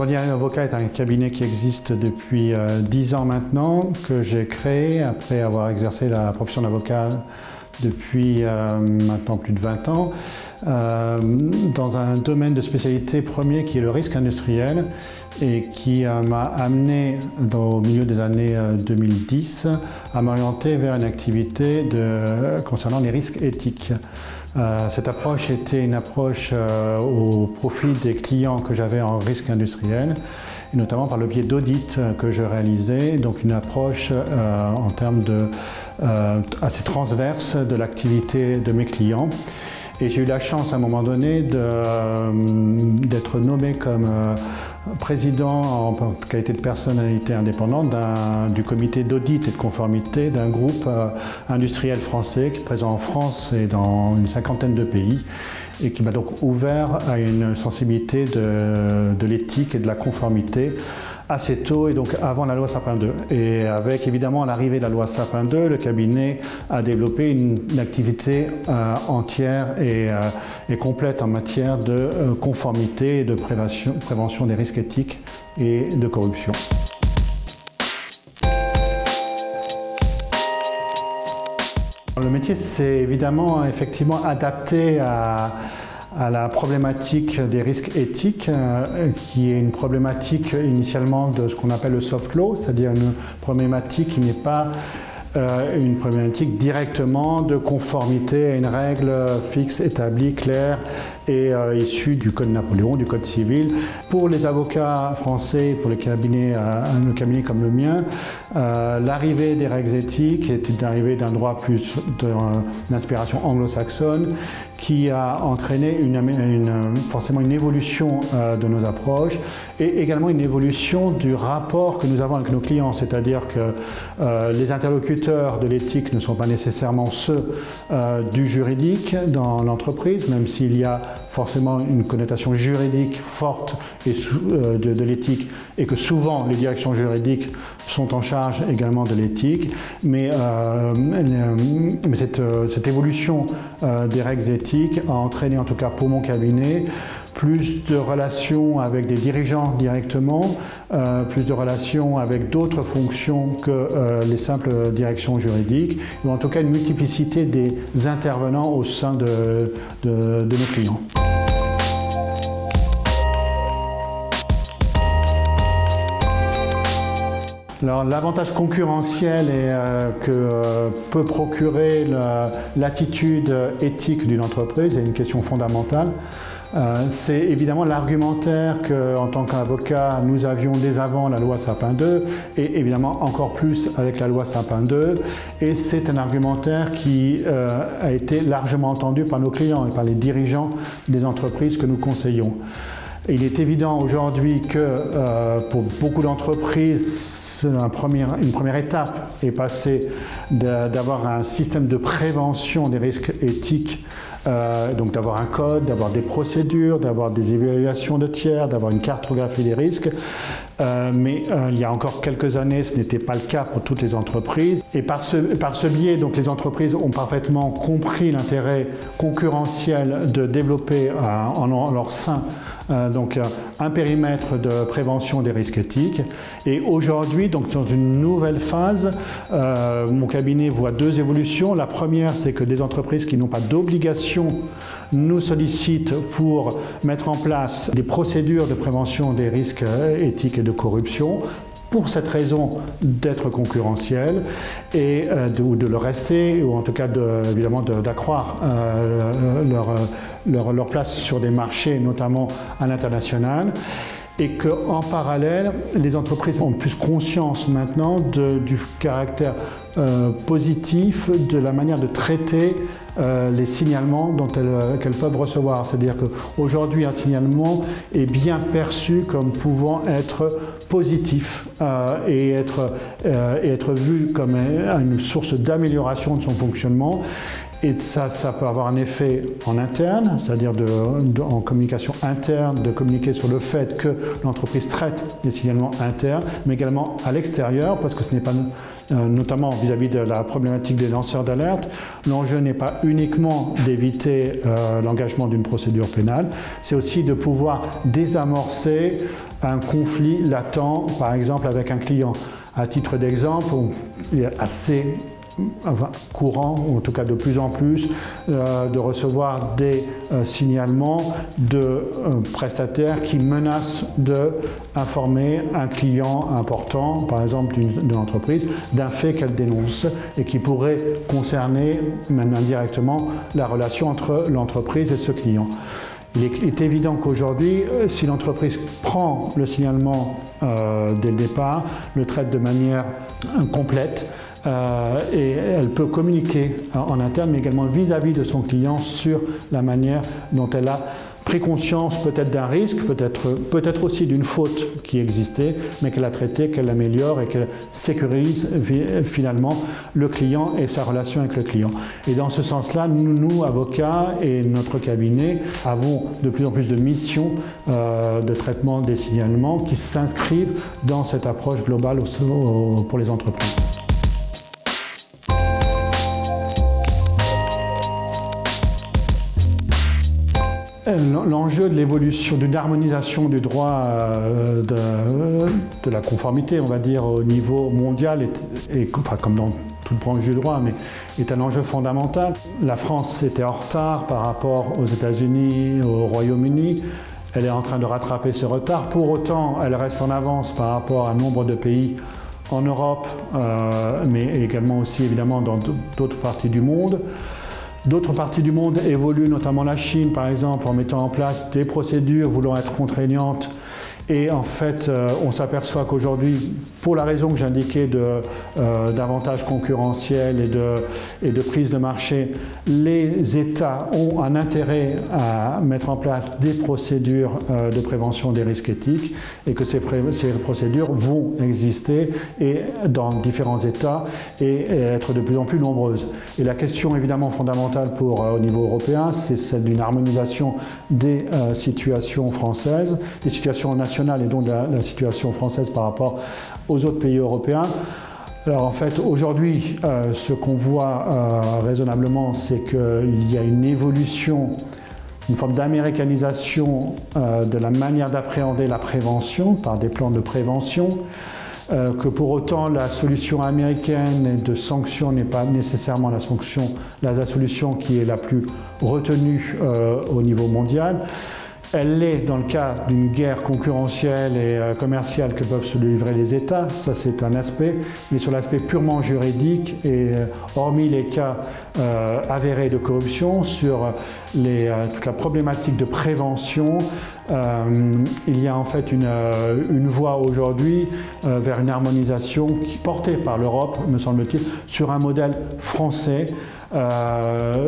Renieri Avocat est un cabinet qui existe depuis 10 ans maintenant, que j'ai créé après avoir exercé la profession d'avocat depuis maintenant plus de 20 ans, dans un domaine de spécialité premier qui est le risque industriel et qui m'a amené au milieu des années 2010 à m'orienter vers une activité concernant les risques éthiques. Cette approche était une approche au profit des clients que j'avais en risque industriel, et notamment par le biais d'audits que je réalisais, donc une approche en termes assez transverse de l'activité de mes clients. Et j'ai eu la chance à un moment donné d'être nommé comme président en qualité de personnalité indépendante du comité d'audit et de conformité d'un groupe industriel français qui est présent en France et dans une 50aine de pays et qui m'a donc ouvert à une sensibilité de l'éthique et de la conformité assez tôt et donc avant la loi Sapin II. Et avec évidemment l'arrivée de la loi Sapin II, le cabinet a développé une activité entière et complète en matière de conformité et de prévention des risques éthiques et de corruption. Le métier s'est évidemment effectivement adapté à la problématique des risques éthiques, qui est une problématique initialement de ce qu'on appelle le soft law, c'est-à-dire une problématique qui n'est pas une problématique directement de conformité à une règle fixe, établie, claire et issue du Code Napoléon, du Code civil. Pour les avocats français, pour les cabinets, un cabinet comme le mien, l'arrivée des règles éthiques est une arrivée d'un droit plus d'inspiration anglo-saxonne qui a entraîné forcément une évolution de nos approches et également une évolution du rapport que nous avons avec nos clients, c'est-à-dire que les interlocuteurs de l'éthique ne sont pas nécessairement ceux du juridique dans l'entreprise, même s'il y a forcément une connotation juridique forte de l'éthique et que souvent les directions juridiques sont en charge également de l'éthique, mais cette évolution des règles éthiques a entraîné, en tout cas pour mon cabinet, plus de relations avec des dirigeants directement, plus de relations avec d'autres fonctions que les simples directions juridiques, ou en tout cas une multiplicité des intervenants au sein de nos clients. Alors, l'avantage concurrentiel que peut procurer l'attitude éthique d'une entreprise est une question fondamentale. C'est évidemment l'argumentaire qu'en tant qu'avocat, nous avions dès avant la loi Sapin II et évidemment encore plus avec la loi Sapin II. Et c'est un argumentaire qui a été largement entendu par nos clients et par les dirigeants des entreprises que nous conseillons. Et il est évident aujourd'hui que pour beaucoup d'entreprises, une première étape est passée d'avoir un système de prévention des risques éthiques, donc d'avoir un code, d'avoir des procédures, d'avoir des évaluations de tiers, d'avoir une cartographie des risques. Mais il y a encore quelques années, ce n'était pas le cas pour toutes les entreprises. Et par ce biais, donc, les entreprises ont parfaitement compris l'intérêt concurrentiel de développer en leur sein donc un périmètre de prévention des risques éthiques. Et aujourd'hui, donc dans une nouvelle phase, mon cabinet voit deux évolutions. La première, c'est que des entreprises qui n'ont pas d'obligation nous sollicitent pour mettre en place des procédures de prévention des risques éthiques et de corruption, pour cette raison d'être concurrentiel et de le rester, ou en tout cas évidemment d'accroître leur place sur des marchés, notamment à l'international. Et qu'en parallèle, les entreprises ont plus conscience maintenant du caractère positif de la manière de traiter les signalements qu'elles peuvent recevoir. C'est-à-dire qu'aujourd'hui, un signalement est bien perçu comme pouvant être positif et être vu comme une source d'amélioration de son fonctionnement. Et ça peut avoir un effet en interne, c'est-à-dire en communication interne, de communiquer sur le fait que l'entreprise traite des signalements internes, mais également à l'extérieur, parce que ce n'est pas notamment vis-à-vis de la problématique des lanceurs d'alerte. L'enjeu n'est pas uniquement d'éviter l'engagement d'une procédure pénale, c'est aussi de pouvoir désamorcer un conflit latent, par exemple avec un client. À titre d'exemple, il est assez courant, ou en tout cas de plus en plus, de recevoir des signalements de prestataires qui menacent d'informer un client important, par exemple d'une entreprise, d'un fait qu'elle dénonce et qui pourrait concerner, même indirectement, la relation entre l'entreprise et ce client. Il est évident qu'aujourd'hui, si l'entreprise prend le signalement dès le départ, le traite de manière complète, et elle peut communiquer en interne, mais également vis-à-vis de son client sur la manière dont elle a pris conscience peut-être d'un risque, peut-être aussi d'une faute qui existait, mais qu'elle a traité, qu'elle l'améliore et qu'elle sécurise finalement le client et sa relation avec le client. Et dans ce sens-là, nous, avocats et notre cabinet, avons de plus en plus de missions de traitement des signalements qui s'inscrivent dans cette approche globale pour les entreprises. L'enjeu de l'évolution, d'une harmonisation du droit de la conformité, on va dire, au niveau mondial, enfin, comme dans toute branche du droit, mais est un enjeu fondamental. La France était en retard par rapport aux États-Unis, au Royaume-Uni. Elle est en train de rattraper ce retard. Pour autant, elle reste en avance par rapport à un nombre de pays en Europe, mais également aussi évidemment dans d'autres parties du monde. D'autres parties du monde évoluent, notamment la Chine par exemple, en mettant en place des procédures voulant être contraignantes. Et en fait, on s'aperçoit qu'aujourd'hui, pour la raison que j'indiquais d'avantages concurrentiels et de prise de marché, les États ont un intérêt à mettre en place des procédures de prévention des risques éthiques et que ces procédures vont exister dans différents États et être de plus en plus nombreuses. Et la question évidemment fondamentale au niveau européen, c'est celle d'une harmonisation des situations françaises, des situations nationales et donc la situation française par rapport aux autres pays européens. Alors en fait, aujourd'hui, ce qu'on voit raisonnablement, c'est qu'il y a une évolution, une forme d'américanisation de la manière d'appréhender la prévention par des plans de prévention, que pour autant la solution américaine de sanctions n'est pas nécessairement la solution qui est la plus retenue au niveau mondial. Elle l'est dans le cas d'une guerre concurrentielle et commerciale que peuvent se livrer les États, ça c'est un aspect, mais sur l'aspect purement juridique et hormis les cas avérés de corruption, sur toute la problématique de prévention, il y a en fait une voie aujourd'hui vers une harmonisation portée par l'Europe, me semble-t-il, sur un modèle français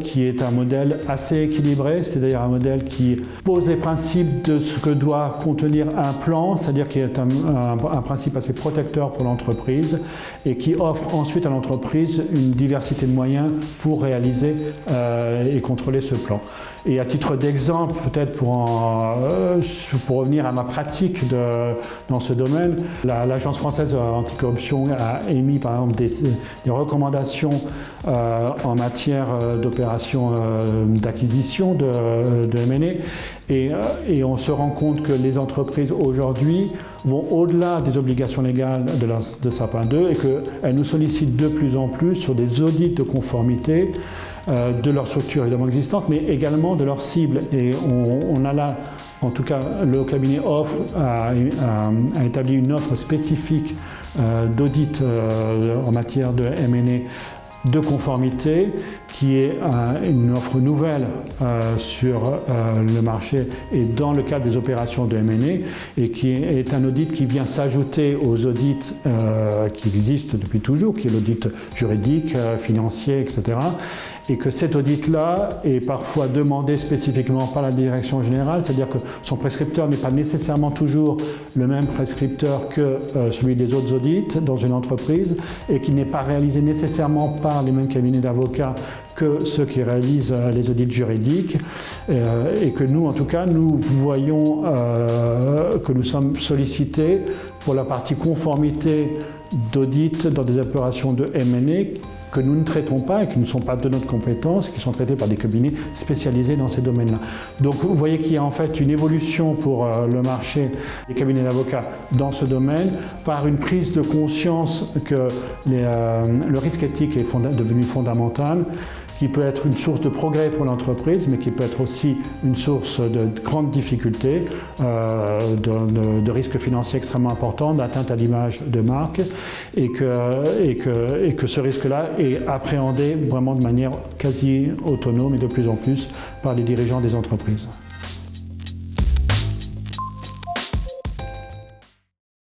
qui est un modèle assez équilibré, c'est-à-dire un modèle qui pose les principes de ce que doit contenir un plan, c'est-à-dire qui est un principe assez protecteur pour l'entreprise et qui offre ensuite à l'entreprise une diversité de moyens pour réaliser et contrôler ce plan. Et à titre d'exemple, peut-être pour revenir à ma pratique dans ce domaine, l'Agence française anticorruption a émis par exemple des recommandations en matière d'opérations d'acquisition de M&A et on se rend compte que les entreprises aujourd'hui vont au-delà des obligations légales de Sapin 2 et qu'elles nous sollicitent de plus en plus sur des audits de conformité de leur structure évidemment existante, mais également de leur cible. Et on a là, en tout cas, le cabinet a établi une offre spécifique d'audit en matière de M&A de conformité, qui est une offre nouvelle sur le marché et dans le cadre des opérations de M&A et qui est un audit qui vient s'ajouter aux audits qui existent depuis toujours, qui est l'audit juridique, financier, etc. Et que cet audit-là est parfois demandé spécifiquement par la direction générale, c'est-à-dire que son prescripteur n'est pas nécessairement toujours le même prescripteur que celui des autres audits dans une entreprise et qu'il n'est pas réalisé nécessairement par les mêmes cabinets d'avocats que ceux qui réalisent les audits juridiques et que nous, en tout cas, nous voyons que nous sommes sollicités pour la partie conformité d'audit dans des opérations de M&A que nous ne traitons pas et qui ne sont pas de notre compétence, qui sont traités par des cabinets spécialisés dans ces domaines-là. Donc vous voyez qu'il y a en fait une évolution pour le marché des cabinets d'avocats dans ce domaine par une prise de conscience que le risque éthique est devenu fondamental, qui peut être une source de progrès pour l'entreprise, mais qui peut être aussi une source de grandes difficultés, de risques financiers extrêmement importants, d'atteinte à l'image de marque, et que ce risque-là est appréhendé vraiment de manière quasi autonome et de plus en plus par les dirigeants des entreprises.